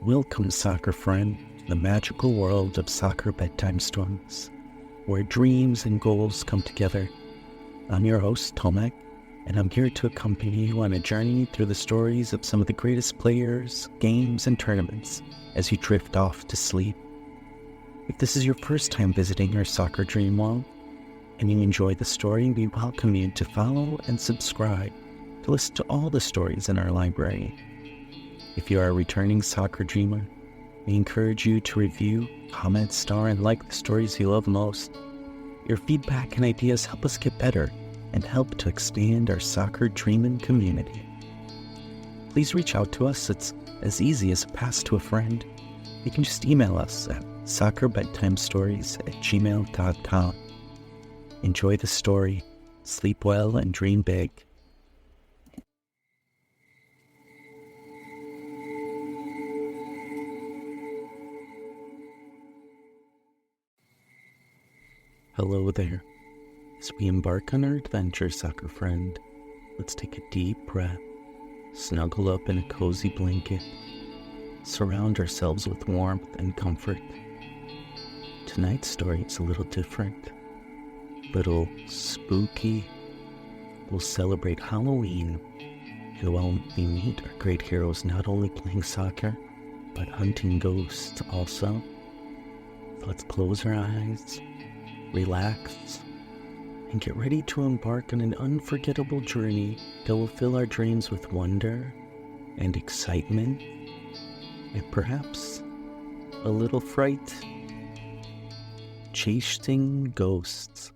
Welcome, soccer friend, to the magical world of soccer bedtime stories, where dreams and goals come together. I'm your host, Tomek, and I'm here to accompany you on a journey through the stories of some of the greatest players, games, and tournaments as you drift off to sleep. If this is your first time visiting our soccer dream world, and you enjoy the story, we welcome you to follow and subscribe to listen to all the stories in our library. If you are a returning soccer dreamer, we encourage you to review, comment, star, and like the stories you love most. Your feedback and ideas help us get better and help to expand our soccer dreaming community. Please reach out to us. It's as easy as a pass to a friend. You can just email us at soccerbedtimestories@gmail.com. Enjoy the story, sleep well, and dream big. Hello there. As we embark on our adventure, soccer friend, let's take a deep breath, snuggle up in a cozy blanket, surround ourselves with warmth and comfort. Tonight's story is a little different, little spooky. We'll celebrate Halloween, and while we meet our great heroes not only playing soccer, but hunting ghosts also. So let's close our eyes, relax, and get ready to embark on an unforgettable journey that will fill our dreams with wonder and excitement, and perhaps a little fright. Chasing Ghosts,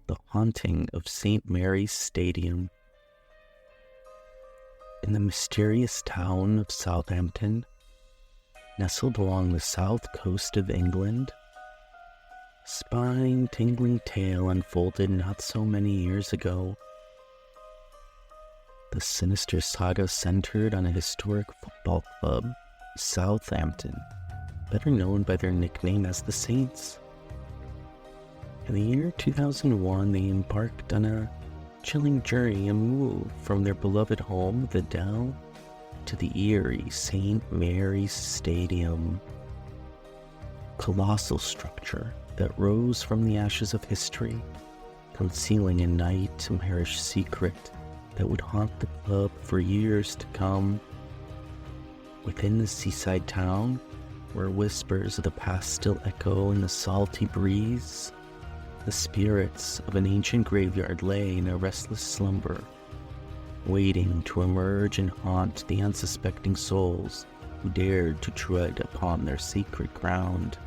the haunting of St. Mary's Stadium. In the mysterious town of Southampton, nestled along the south coast of England, spine-tingling tale unfolded not so many years ago. The sinister saga centered on a historic football club, Southampton, better known by their nickname as the Saints. In the year 2001, they embarked on a chilling journey and moved from their beloved home, the Dell, to the eerie St. Mary's Stadium. Colossal structure that rose from the ashes of history, concealing a nightmarish secret that would haunt the club for years to come. Within the seaside town, where whispers of the past still echo in the salty breeze, the spirits of an ancient graveyard lay in a restless slumber, waiting to emerge and haunt the unsuspecting souls who dared to tread upon their sacred ground.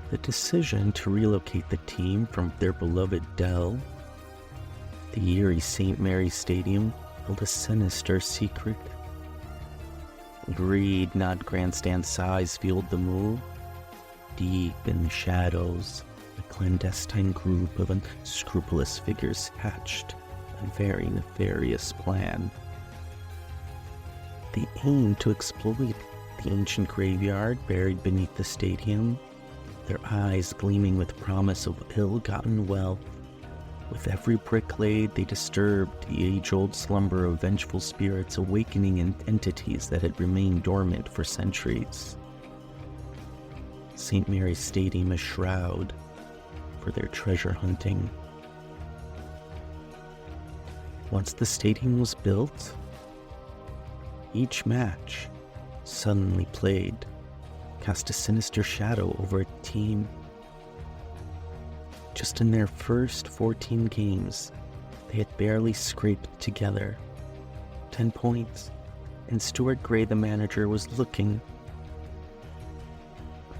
The decision to relocate the team from their beloved Dell, the eerie St. Mary's Stadium, held a sinister secret. Greed, not grandstand size, fueled the move. Deep in the shadows, a clandestine group of unscrupulous figures hatched a very nefarious plan. They aimed to exploit the ancient graveyard buried beneath the stadium, their eyes gleaming with promise of ill-gotten wealth. With every brick laid, they disturbed the age-old slumber of vengeful spirits awakening in entities that had remained dormant for centuries. St. Mary's Stadium a shroud for their treasure hunting. Once the stadium was built, each match suddenly played cast a sinister shadow over a team. Just in their first 14 games, they had barely scraped together 10 points, and Stuart Gray, the manager, was looking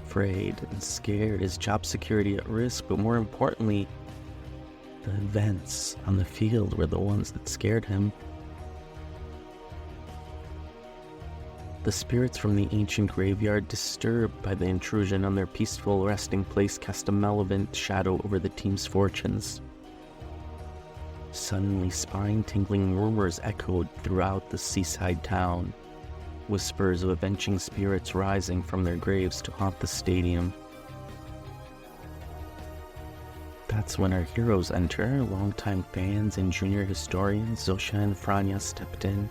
afraid and scared, his job security at risk, but more importantly, the events on the field were the ones that scared him. The spirits from the ancient graveyard, disturbed by the intrusion on their peaceful resting place, cast a malevolent shadow over the team's fortunes. Suddenly, spine-tingling rumors echoed throughout the seaside town, whispers of avenging spirits rising from their graves to haunt the stadium. That's when our heroes enter. Longtime fans and junior historians Zosia and Frania stepped in.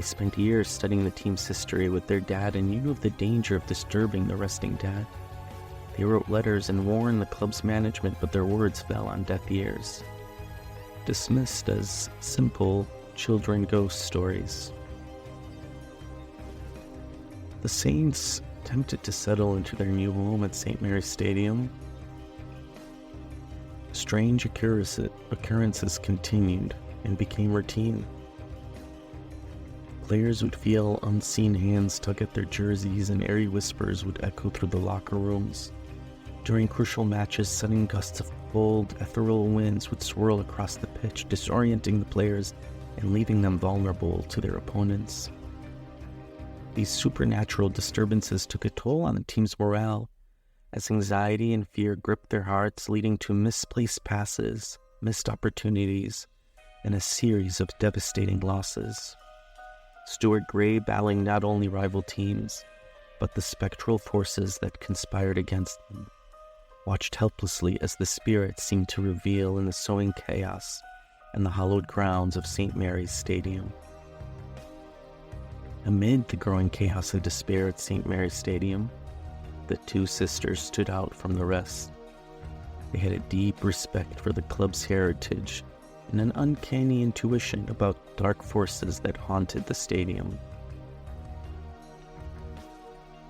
They spent years studying the team's history with their dad and knew of the danger of disturbing the resting dad. They wrote letters and warned the club's management, but their words fell on deaf ears, dismissed as simple children ghost stories. The Saints attempted to settle into their new home at St. Mary's Stadium. Strange occurrences continued and became routine. Players would feel unseen hands tug at their jerseys, and eerie whispers would echo through the locker rooms. During crucial matches, sudden gusts of cold, ethereal winds would swirl across the pitch, disorienting the players and leaving them vulnerable to their opponents. These supernatural disturbances took a toll on the team's morale, as anxiety and fear gripped their hearts, leading to misplaced passes, missed opportunities, and a series of devastating losses. Stuart Gray, battling not only rival teams, but the spectral forces that conspired against them, watched helplessly as the spirits seemed to reveal in the sowing chaos and the hallowed grounds of St. Mary's Stadium. Amid the growing chaos of despair at St. Mary's Stadium, the two sisters stood out from the rest. They had a deep respect for the club's heritage and an uncanny intuition about dark forces that haunted the stadium.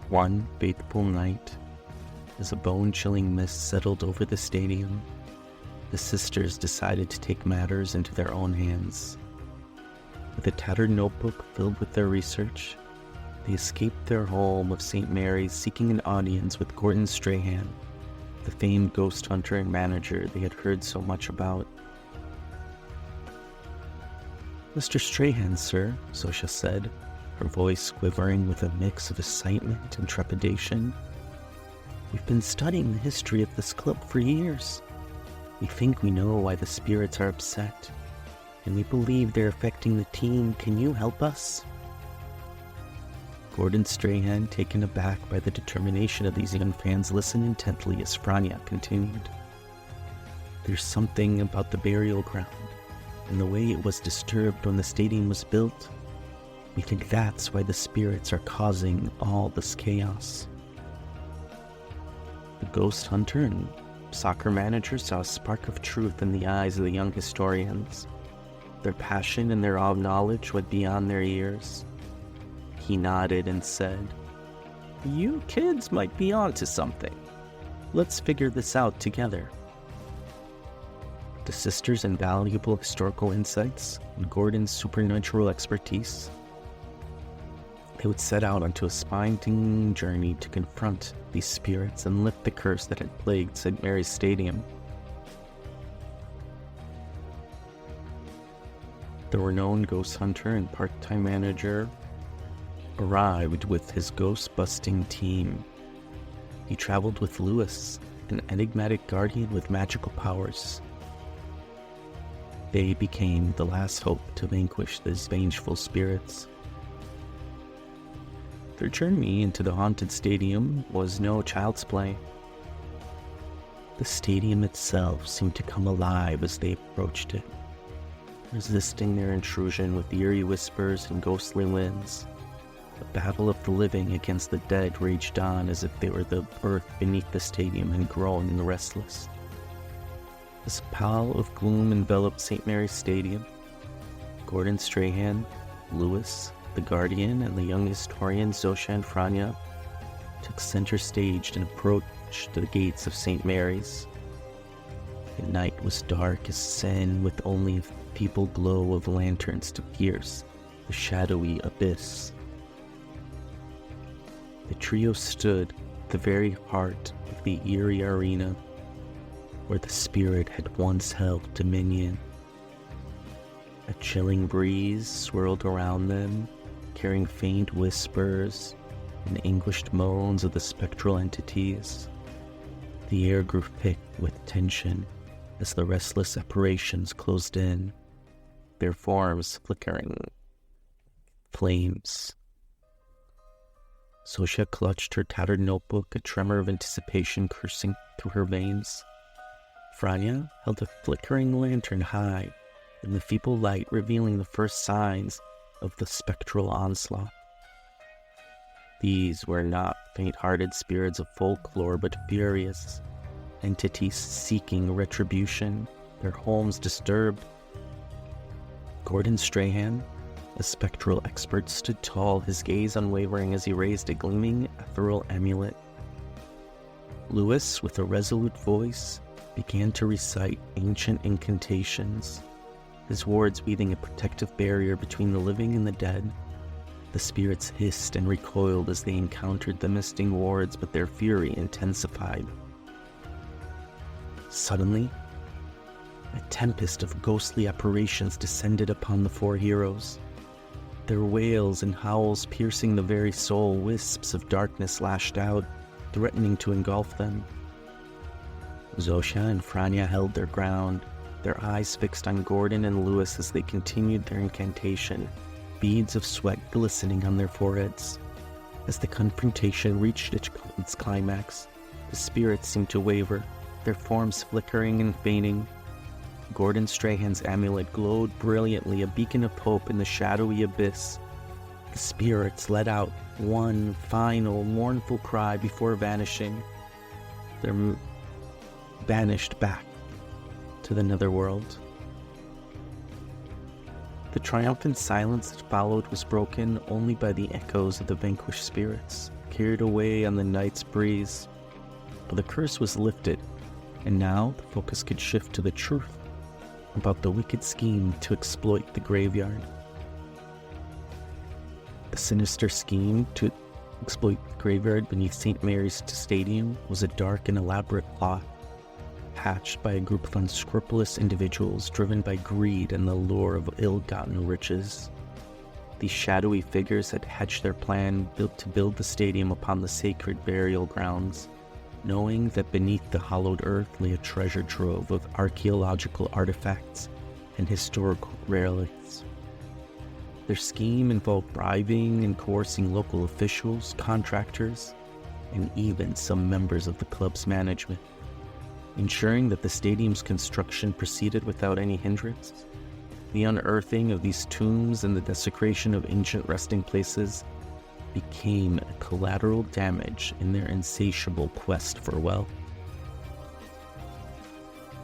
One fateful night, as a bone-chilling mist settled over the stadium, the sisters decided to take matters into their own hands. With a tattered notebook filled with their research, they escaped their home of St. Mary's, seeking an audience with Gordon Strachan, the famed ghost hunter and manager they had heard so much about. "Mr. Strachan, sir," Zosia said, her voice quivering with a mix of excitement and trepidation. "We've been studying the history of this club for years. We think we know why the spirits are upset, and we believe they're affecting the team. Can you help us?" Gordon Strachan, taken aback by the determination of these young fans, listened intently as Frania continued. "There's something about the burial ground and the way it was disturbed when the stadium was built. We think that's why the spirits are causing all this chaos." The ghost hunter and soccer manager saw a spark of truth in the eyes of the young historians. Their passion and their awe of knowledge went beyond their years. He nodded and said, "You kids might be onto something. Let's figure this out together." The sisters' invaluable historical insights and Gordon's supernatural expertise, they would set out onto a spine-tingling journey to confront these spirits and lift the curse that had plagued St. Mary's Stadium. The renowned ghost hunter and part-time manager arrived with his ghost-busting team. He traveled with Lois, an enigmatic guardian with magical powers. They became the last hope to vanquish these vengeful spirits. Their journey into the haunted stadium was no child's play. The stadium itself seemed to come alive as they approached it, resisting their intrusion with eerie whispers and ghostly winds. The battle of the living against the dead raged on as if they were the earth beneath the stadium and grown in the restless. As a pall of gloom enveloped St. Mary's Stadium, Gordon Strachan, Lois, the Guardian, and the young historian Zosia and Frania took center stage and approached the gates of St. Mary's. The night was dark as sin, with only a feeble glow of lanterns to pierce the shadowy abyss. The trio stood at the very heart of the eerie arena, where the spirit had once held dominion. A chilling breeze swirled around them, carrying faint whispers and anguished moans of the spectral entities. The air grew thick with tension as the restless apparitions closed in, their forms flickering flames. Zosia clutched her tattered notebook, a tremor of anticipation coursing through her veins. Frania held a flickering lantern high in the feeble light, revealing the first signs of the spectral onslaught. These were not faint-hearted spirits of folklore, but furious entities seeking retribution, their homes disturbed. Gordon Strachan, a spectral expert, stood tall, his gaze unwavering as he raised a gleaming, ethereal amulet. Lois, with a resolute voice, began to recite ancient incantations, his words weaving a protective barrier between the living and the dead. The spirits hissed and recoiled as they encountered the misting wards, but their fury intensified. Suddenly, a tempest of ghostly apparitions descended upon the four heroes. Their wails and howls piercing the very soul, wisps of darkness lashed out, threatening to engulf them. Zosia and Frania held their ground, their eyes fixed on Gordon and Lois as they continued their incantation, beads of sweat glistening on their foreheads. As the confrontation reached its climax, the spirits seemed to waver, their forms flickering and fading. Gordon Strachan's amulet glowed brilliantly, a beacon of hope in the shadowy abyss. The spirits let out one final mournful cry before vanishing. They vanished back to the netherworld. The triumphant silence that followed was broken only by the echoes of the vanquished spirits, carried away on the night's breeze. But the curse was lifted, and now the focus could shift to the truth about the wicked scheme to exploit the graveyard. The sinister scheme to exploit the graveyard beneath St. Mary's Stadium was a dark and elaborate plot, hatched by a group of unscrupulous individuals driven by greed and the lure of ill-gotten riches. These shadowy figures had hatched their plan to build the stadium upon the sacred burial grounds, knowing that beneath the hollowed earth lay a treasure trove of archaeological artifacts and historical relics. Their scheme involved bribing and coercing local officials, contractors, and even some members of the club's management, ensuring that the stadium's construction proceeded without any hindrance. The unearthing of these tombs and the desecration of ancient resting places became collateral damage in their insatiable quest for wealth.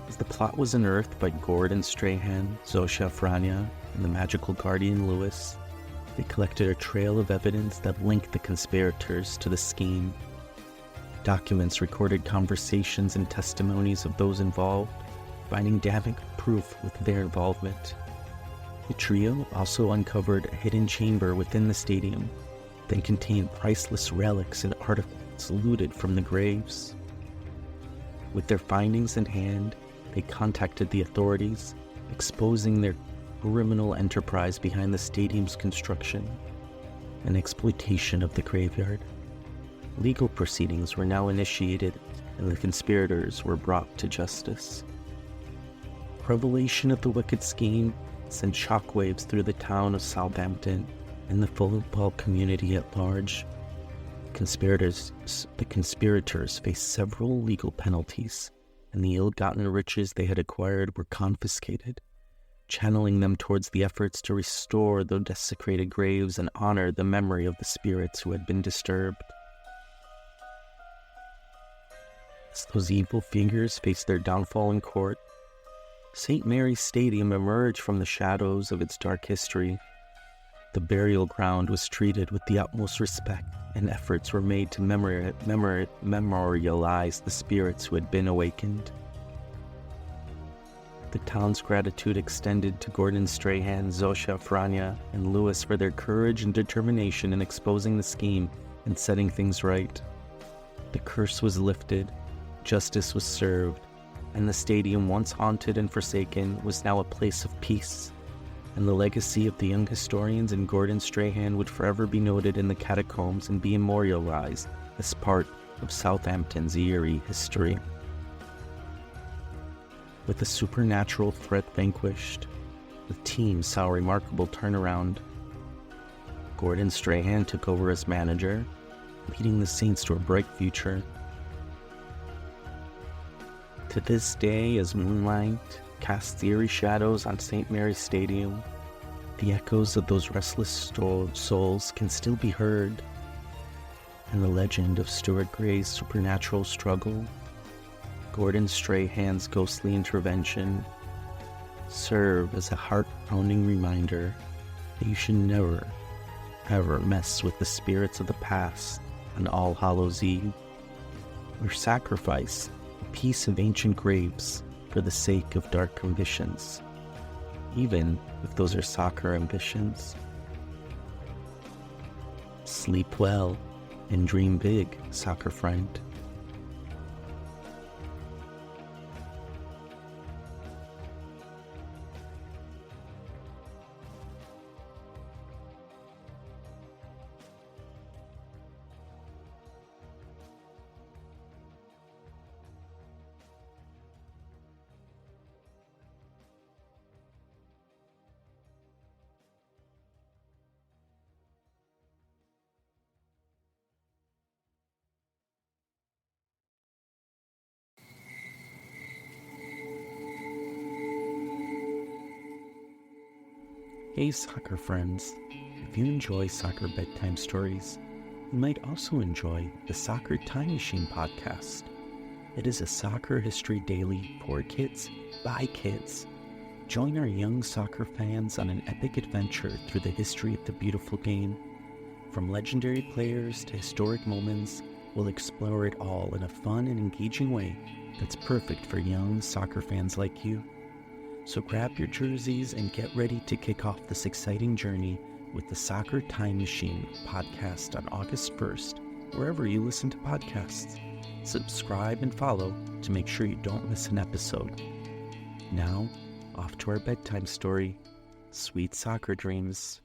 As the plot was unearthed by Gordon Strachan, Zosia Frania, and the magical guardian Lois, they collected a trail of evidence that linked the conspirators to the scheme. Documents recorded conversations and testimonies of those involved, finding damning proof with their involvement. The trio also uncovered a hidden chamber within the stadium that contained priceless relics and artifacts looted from the graves. With their findings in hand, they contacted the authorities, exposing their criminal enterprise behind the stadium's construction and exploitation of the graveyard. Legal proceedings were now initiated, and the conspirators were brought to justice. Revelation of the wicked scheme sent shockwaves through the town of Southampton and the football community at large. The conspirators faced several legal penalties, and the ill-gotten riches they had acquired were confiscated, channeling them towards the efforts to restore the desecrated graves and honor the memory of the spirits who had been disturbed. As those evil figures faced their downfall in court, St. Mary's Stadium emerged from the shadows of its dark history. The burial ground was treated with the utmost respect, and efforts were made to memorialize the spirits who had been awakened. The town's gratitude extended to Gordon Strachan, Zosia Frania, and Lois for their courage and determination in exposing the scheme and setting things right. The curse was lifted, justice was served, and the stadium, once haunted and forsaken, was now a place of peace. And the legacy of the young historians and Gordon Strachan would forever be noted in the catacombs and be immortalized as part of Southampton's eerie history. With the supernatural threat vanquished, the team saw a remarkable turnaround. Gordon Strachan took over as manager, leading the Saints to a bright future. To this day, as moonlight casts eerie shadows on St. Mary's Stadium, The echoes of those restless souls can still be heard, and the legend of Stuart Gray's supernatural struggle, Gordon Strachan's ghostly intervention, serve as a heart-pounding reminder that you should never, ever mess with the spirits of the past on All Hallows Eve, or sacrifice a piece of ancient graves for the sake of dark ambitions, even if those are soccer ambitions. Sleep well and dream big, soccer friend. Hey soccer friends, if you enjoy soccer bedtime stories, you might also enjoy the Soccer Time Machine podcast. It is a soccer history daily for kids, by kids. Join our young soccer fans on an epic adventure through the history of the beautiful game. From legendary players to historic moments, we'll explore it all in a fun and engaging way that's perfect for young soccer fans like you. So grab your jerseys and get ready to kick off this exciting journey with the Soccer Time Machine podcast on August 1st, wherever you listen to podcasts. Subscribe and follow to make sure you don't miss an episode. Now, off to our bedtime story. Sweet soccer dreams.